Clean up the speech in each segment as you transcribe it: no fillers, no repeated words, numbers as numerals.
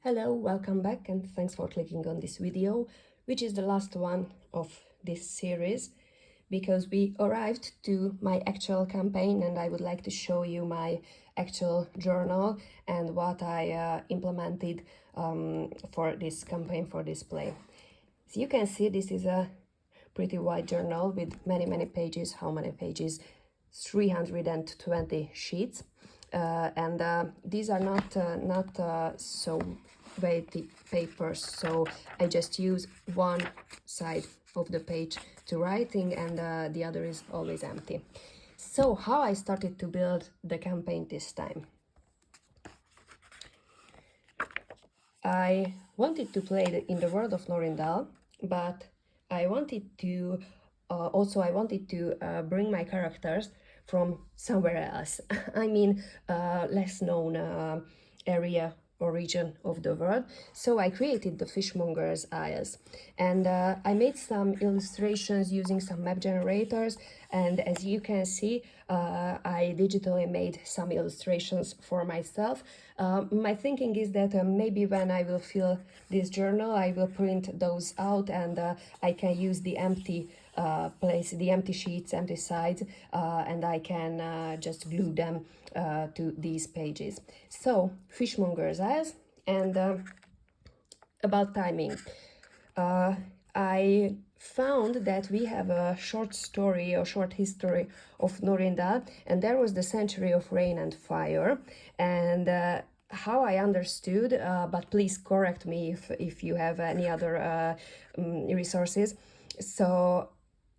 Hello, welcome back and thanks for clicking on this video, which is the last one of this series because we arrived to my actual campaign and I would like to show you my actual journal and what I implemented for this campaign for display. As you can see, this is a pretty wide journal with many pages. How many pages? 320 sheets. These are not so weighty papers, so I just use one side of the page to writing and the other is always empty. So how I started to build the campaign this time. I wanted to play in the world of Norindaal, but I wanted to bring my characters from somewhere else. I mean, less known area or region of the world. So I created the Fishmonger's Isles, and I made some illustrations using some map generators. And as you can see, I digitally made some illustrations for myself. My thinking is that maybe when I will fill this journal, I will print those out and I can use the empty the empty sheets, empty sides, and I can just glue them to these pages. So, Fishmonger's Eyes, and about timing. I found that we have a short story or short history of Norindaal, and there was the century of rain and fire. And how I understood, but please correct me if you have any other resources. So,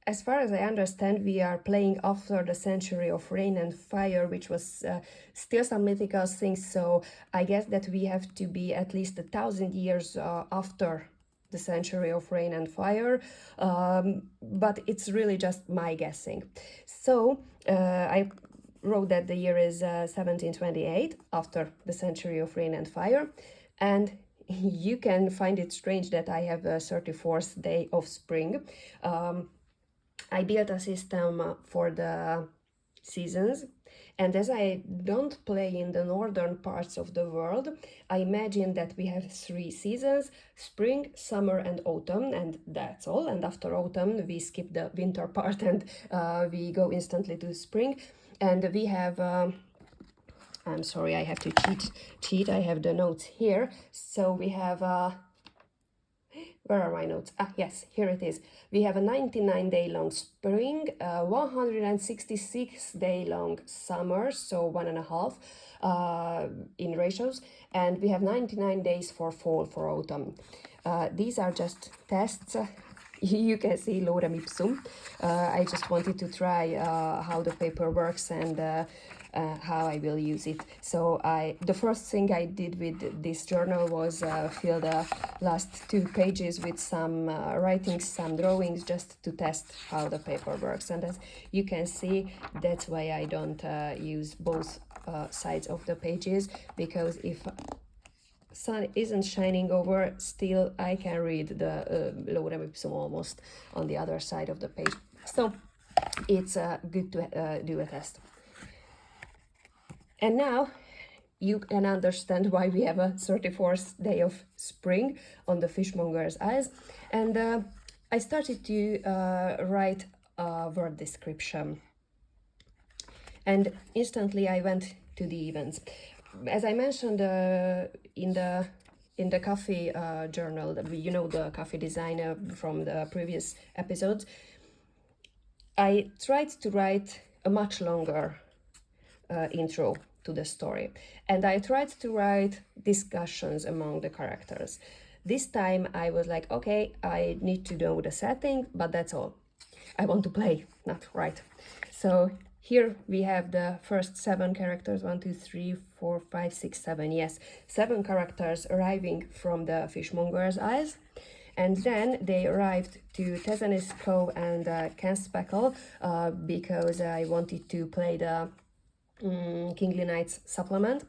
as far as I understand, we are playing after the century of rain and fire, which was still some mythical things. So I guess that we have to be at least 1,000 years after the century of rain and fire, but it's really just my guessing. So I wrote that the year is 1728, after the century of rain and fire, and you can find it strange that I have a 34th day of spring. I built a system for the seasons, and as I don't play in the northern parts of the world, I imagine that we have 3 seasons: spring, summer and autumn, and that's all. And after autumn we skip the winter part and we go instantly to spring. And we have I'm sorry, I have to cheat. I have the notes here. So we have where are my notes? Yes, here it is. We have a 99-day long spring, 166-day long summer, so 1.5 in ratios, and we have 99 days for fall, for autumn. These are just tests. You can see lorem ipsum. I just wanted to try how the paper works and how I will use it. So the first thing I did with this journal was fill the last 2 pages with some writings, some drawings, just to test how the paper works. And as you can see, that's why I don't use both sides of the pages, because if sun isn't shining over, still I can read the lorem ipsum almost on the other side of the page. So it's good to do a test. And now you can understand why we have a 34th day of spring on the Fishmonger's Eyes. And I started to write a word description. And instantly I went to the events. As I mentioned in the coffee journal, that you know, the coffee designer from the previous episodes, I tried to write a much longer intro to the story, and I tried to write discussions among the characters. This time I was like, okay, I need to know the setting, but that's all. I want to play, not write. So here we have the first 7 characters, 1, 2, 3, 4, 5, 6, 7, yes, 7 characters arriving from the Fishmonger's Eyes. And then they arrived to Tezanis Cove and Canspeckle because I wanted to play the Kingly Knights supplement.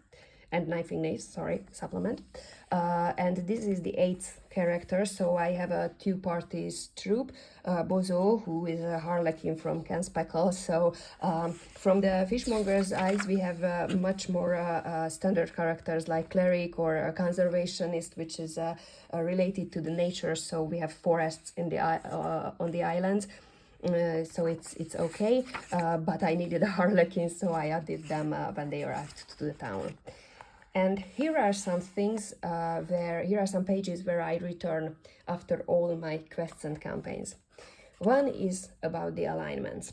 and knifing knaves, sorry, supplement. And this is the 8th character, so I have a two parties troop, Bozo, who is a harlequin from Ken Speckle. So from the fishmonger's eyes, we have much more standard characters like cleric or a conservationist, which is related to the nature. So we have forests in the on the islands. So it's okay, but I needed a harlequin, so I added them when they arrived to the town. And here are some things here are some pages where I return after all my quests and campaigns. One is about the alignments.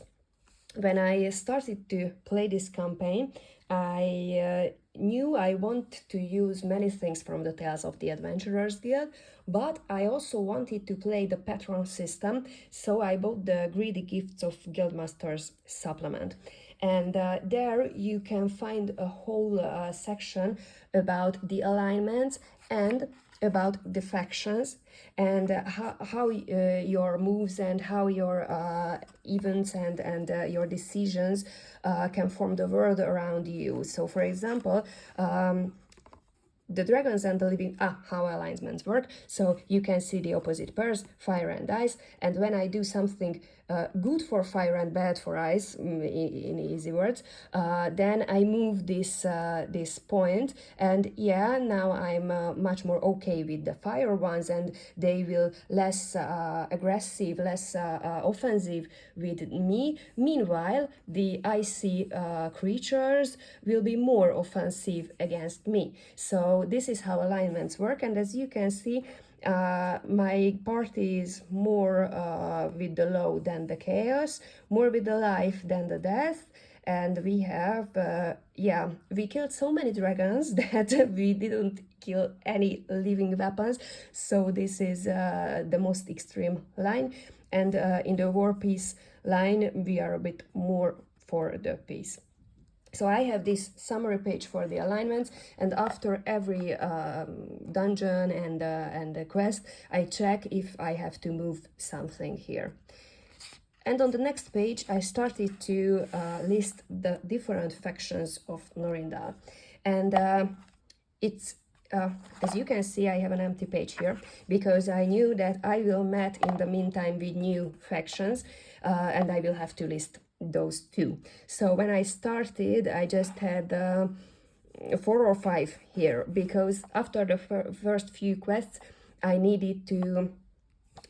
When I started to play this campaign, I knew I want to use many things from the Tales of the Adventurers Guild, but I also wanted to play the patron system, so I bought the Greedy Gifts of Guildmasters supplement. And there you can find a whole section about the alignments and about the factions and how your moves and how your events and your decisions can form the world around you. So for example, the dragons and the living, how alignments work. So you can see the opposite pairs, fire and ice, and when I do something good for fire and bad for ice, in easy words, then I move this point, and yeah, now I'm much more okay with the fire ones, and they will less aggressive, less offensive with me. Meanwhile, the icy creatures will be more offensive against me. So this is how alignments work, and as you can see, my party is more with the low than the chaos, more with the life than the death, and we have we killed so many dragons that we didn't kill any living weapons, so this is the most extreme line. And in the war peace line we are a bit more for the peace. So I have this summary page for the alignments, and after every dungeon and quest, I check if I have to move something here. And on the next page, I started to list the different factions of Norindaal. And it's as you can see, I have an empty page here because I knew that I will meet in the meantime with new factions, and I will have to list those two. So when I started, I just had 4 or 5 here because after the first few quests, I needed to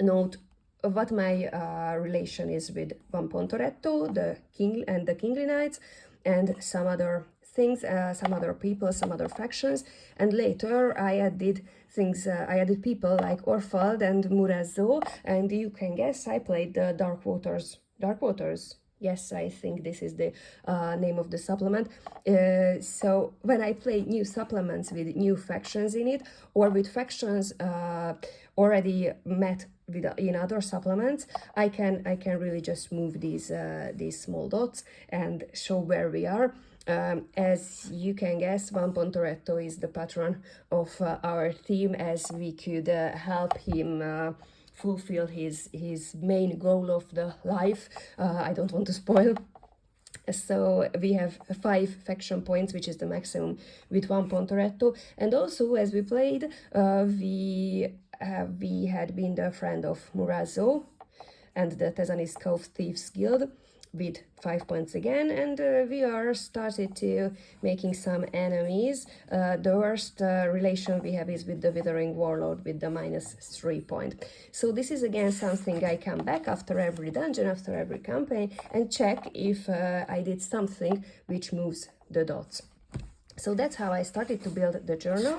note what my relation is with Van Pontoretto, the king and the kingly knights, and some other things, some other people, some other factions. And later I added things, I added people like Orfald and Murazzo, and you can guess I played the Dark Waters. Yes, I think this is the name of the supplement. So when I play new supplements with new factions in it, or with factions already met with in other supplements, I can really just move these small dots and show where we are. As you can guess, Van Pontoretto is the patron of our team, as we could help him fulfill his main goal of the life. I don't want to spoil. So we have 5 faction points, which is the maximum with Van Pontoretto. And also, as we played, we had been the friend of Murazzo and the Tezanis Cove Thieves Guild with 5 points again, and we are started to making some enemies. The worst relation we have is with the Withering Warlord with the -3 point. So this is again something I come back after every dungeon, after every campaign, and check if I did something which moves the dots. So that's how I started to build the journal.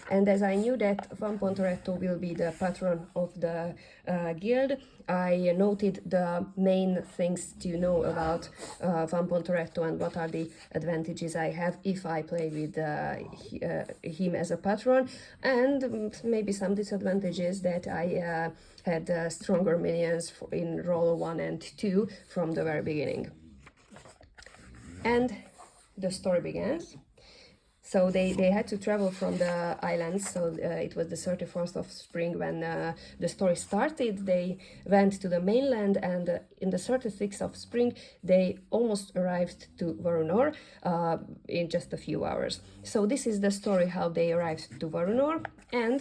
And as I knew that Van Pontoretto will be the patron of the guild, I noted the main things to know about Van Pontoretto and what are the advantages I have if I play with him as a patron, and maybe some disadvantages that I had stronger minions in roll 1 and 2 from the very beginning. And the story begins. So they had to travel from the islands. So it was the 31st of spring when the story started. They went to the mainland, and in the 36th of spring they almost arrived to Varunor in just a few hours. So this is the story how they arrived to Varunor. And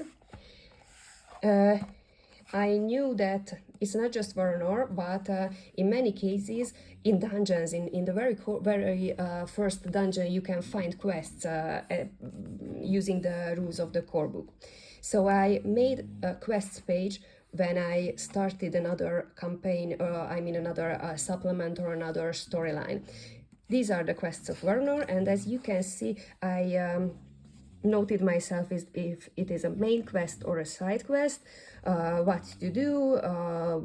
I knew that it's not just Varunor, but in many cases, in dungeons, in the very first dungeon, you can find quests using the rules of the core book. So I made a quests page when I started another campaign, another supplement or another storyline. These are the quests of Varunor, and as you can see, I noted myself if it is a main quest or a side quest, what to do,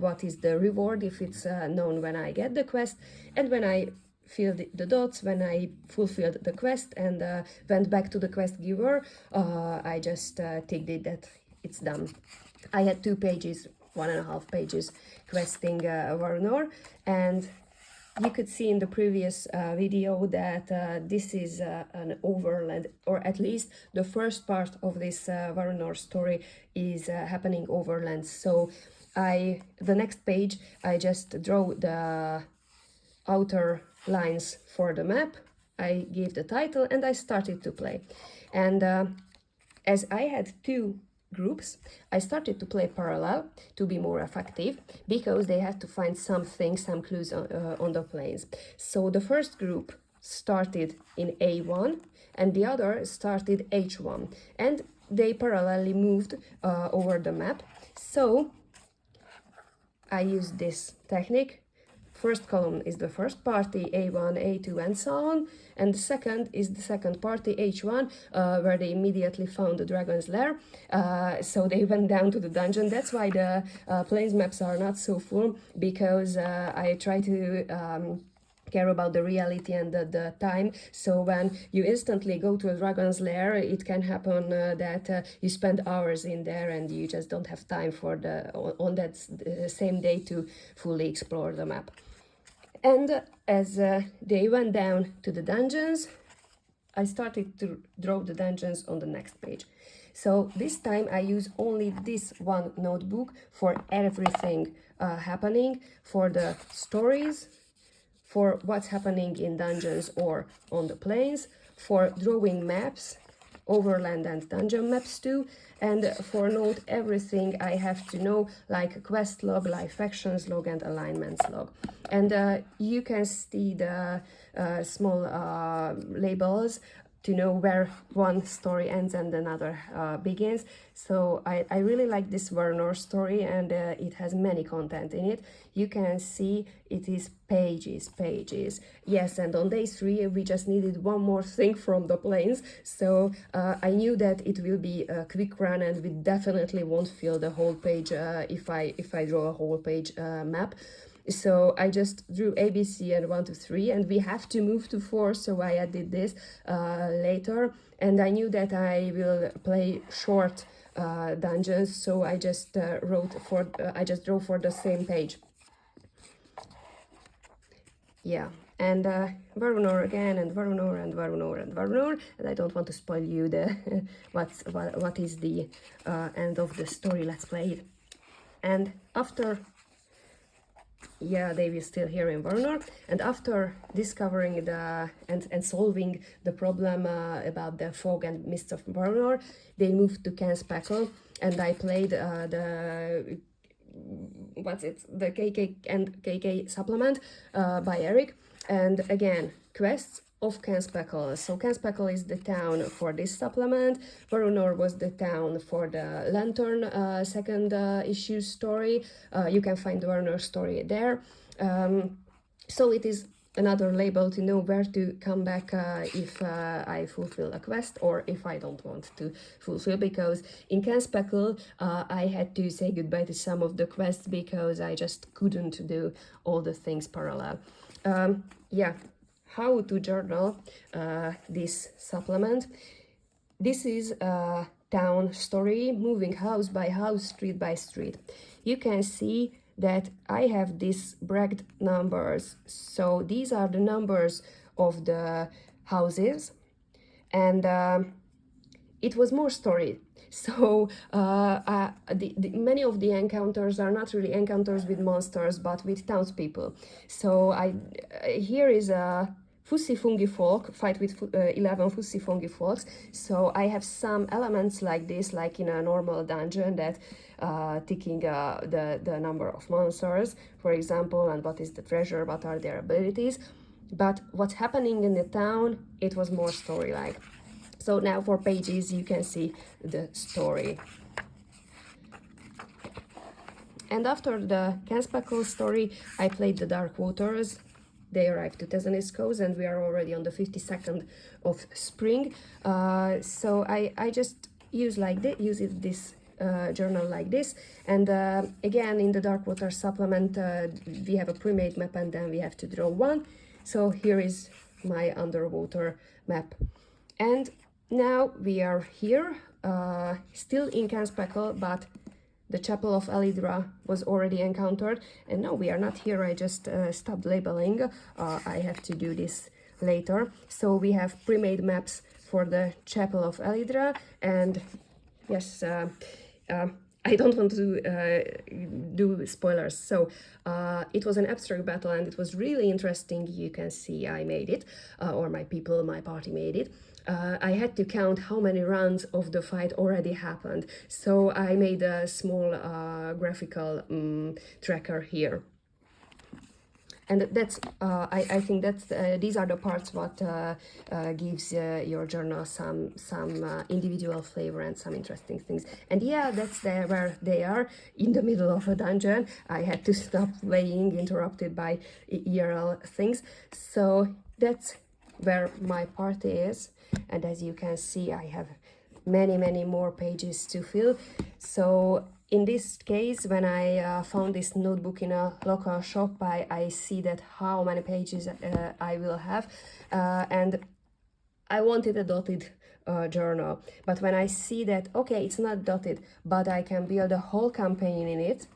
what is the reward if it's known when I get the quest, and when I filled the dots, when I fulfilled the quest and went back to the quest giver, I just ticked it that it's done. I had 2 pages, 1.5 pages questing Varunor, and you could see in the previous video that this is an overland, or at least the first part of this Varunor story is happening overland. So the next page, I just draw the outer lines for the map, I gave the title, and I started to play. And as I had 2 groups, I started to play parallel to be more effective, because they had to find something, some clues on the plains. So the first group started in A1 and the other started H1, and they parallelly moved over the map. So I used this technique. First column is the first party, A1, A2, and so on, and the second is the second party, H1, where they immediately found the dragon's lair, so they went down to the dungeon. That's why the plains maps are not so full, because I try to care about the reality and the time. So when you instantly go to a dragon's lair, it can happen that you spend hours in there and you just don't have time for on that same day to fully explore the map. And as they went down to the dungeons, I started to draw the dungeons on the next page. So this time I use only this one notebook for everything happening, for the stories, for what's happening in dungeons or on the plains, for drawing maps, overland and dungeon maps too, and for note everything I have to know, like quest log, life actions log, and alignments log. And you can see the small labels to know where one story ends and another begins. So I really like this Varunor story, and it has many content in it. You can see it is pages. Yes, and on day 3 we just needed one more thing from the plains. So I knew that it will be a quick run, and we definitely won't fill the whole page if I draw a whole page map. So I just drew ABC and 1 to 3, and we have to move to 4, so I added this later. And I knew that I will play short dungeons, so I just drew for the same page. Yeah, and Varunor again, and Varunor, and Varunor, and Varunor, and I don't want to spoil you the what is the end of the story. Let's play it. And after, yeah, they were still here in Varunor, and after discovering and solving the problem about the fog and mists of Varunor, they moved to Canspackle, and I played the KK and KK supplement by Eric, and again quests of Canspackle. So Canspackle is the town for this supplement. Varunor was the town for the Lantern second issue story. You can find the Varunor story there. So it is another label to know where to come back if I fulfill a quest or if I don't want to fulfill, because in Canspackle I had to say goodbye to some of the quests because I just couldn't do all the things parallel. Yeah, how to journal this supplement. This is a town story, moving house by house, street by street. You can see that I have these bragged numbers. So these are the numbers of the houses, and it was more story. So many of the encounters are not really encounters with monsters, but with townspeople. So here is a Fussi fungi folk, fight with 11 Fussi fungi folks. So I have some elements like this, like in a normal dungeon, that ticking the number of monsters, for example, and what is the treasure, what are their abilities. But what's happening in the town, it was more story-like. So now for pages you can see the story. And after the Canspackle story, I played the Dark Waters. They arrived to Tezanis Coast and we are already on the 52nd of spring. So I just use this journal like this. And again, in the Dark Water supplement, we have a pre-made map and then we have to draw one. So here is my underwater map. And now we are here, still in Canspackle, but the Chapel of Elidra was already encountered. And no, we are not here, I just stopped labeling. I have to do this later. So we have pre-made maps for the Chapel of Elidra, and yes, I don't want to do spoilers. So it was an abstract battle and it was really interesting. You can see I made it, or my party made it. I had to count how many rounds of the fight already happened. So I made a small graphical tracker here. And that's I think that's these are the parts what gives your journal some individual flavor and some interesting things. And yeah, that's where they are, in the middle of a dungeon. I had to stop playing, interrupted by IRL things. So that's where my party is. And as you can see, I have many more pages to fill. So in this case, when I found this notebook in a local shop, I see that how many pages I will have, and I wanted a dotted journal. But when I see that, okay, it's not dotted, but I can build a whole campaign in it,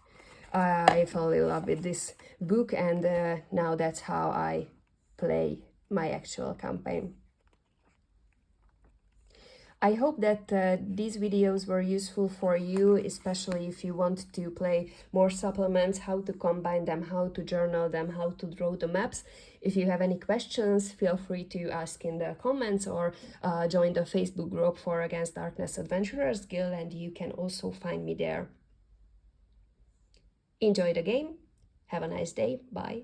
I fell in love with this book, and now that's how I play my actual campaign. I hope that these videos were useful for you, especially if you want to play more supplements, how to combine them, how to journal them, how to draw the maps. If you have any questions, feel free to ask in the comments or join the Facebook group for Against Darkness Adventurers Guild, and you can also find me there. Enjoy the game. Have a nice day. Bye.